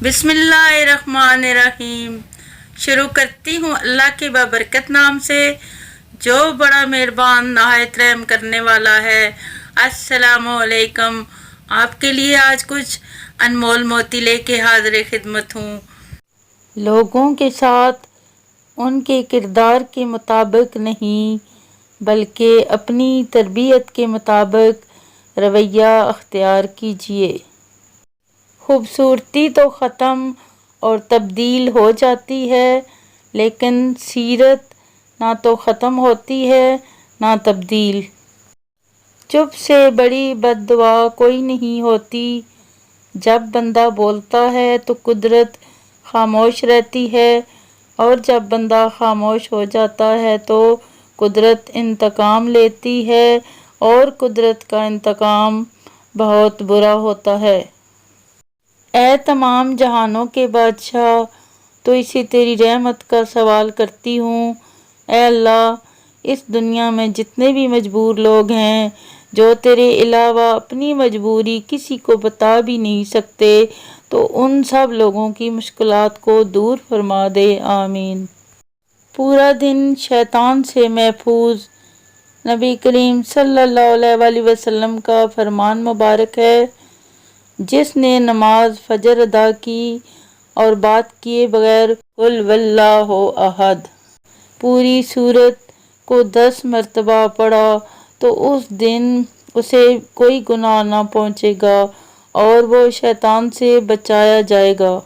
بسم اللہ الرحمن الرحیم۔ شروع کرتی ہوں اللہ کے بابرکت نام سے جو بڑا مہربان نہایت رحم کرنے والا ہے۔ السلام علیکم۔ آپ کے لیے آج کچھ انمول موتی لے کے حاضر خدمت ہوں۔ لوگوں کے ساتھ ان کے کردار کے مطابق نہیں بلکہ اپنی تربیت کے مطابق رویہ اختیار کیجئے۔ خوبصورتی تو ختم اور تبدیل ہو جاتی ہے لیکن سیرت نہ تو ختم ہوتی ہے نہ تبدیل۔ چپ سے بڑی بد دعا کوئی نہیں ہوتی۔ جب بندہ بولتا ہے تو قدرت خاموش رہتی ہے اور جب بندہ خاموش ہو جاتا ہے تو قدرت انتقام لیتی ہے اور قدرت کا انتقام بہت برا ہوتا ہے۔ اے تمام جہانوں کے بادشاہ، تو اسی تیری رحمت کا سوال کرتی ہوں۔ اے اللہ، اس دنیا میں جتنے بھی مجبور لوگ ہیں جو تیرے علاوہ اپنی مجبوری کسی کو بتا بھی نہیں سکتے، تو ان سب لوگوں کی مشکلات کو دور فرما دے، آمین۔ پورا دن شیطان سے محفوظ۔ نبی کریم صلی اللہ علیہ وآلہ وسلم کا فرمان مبارک ہے، جس نے نماز فجر ادا کی اور بات کیے بغیر قل واللہ احد پوری سورت کو 10 مرتبہ پڑھا تو اس دن اسے کوئی گناہ نہ پہنچے گا اور وہ شیطان سے بچایا جائے گا۔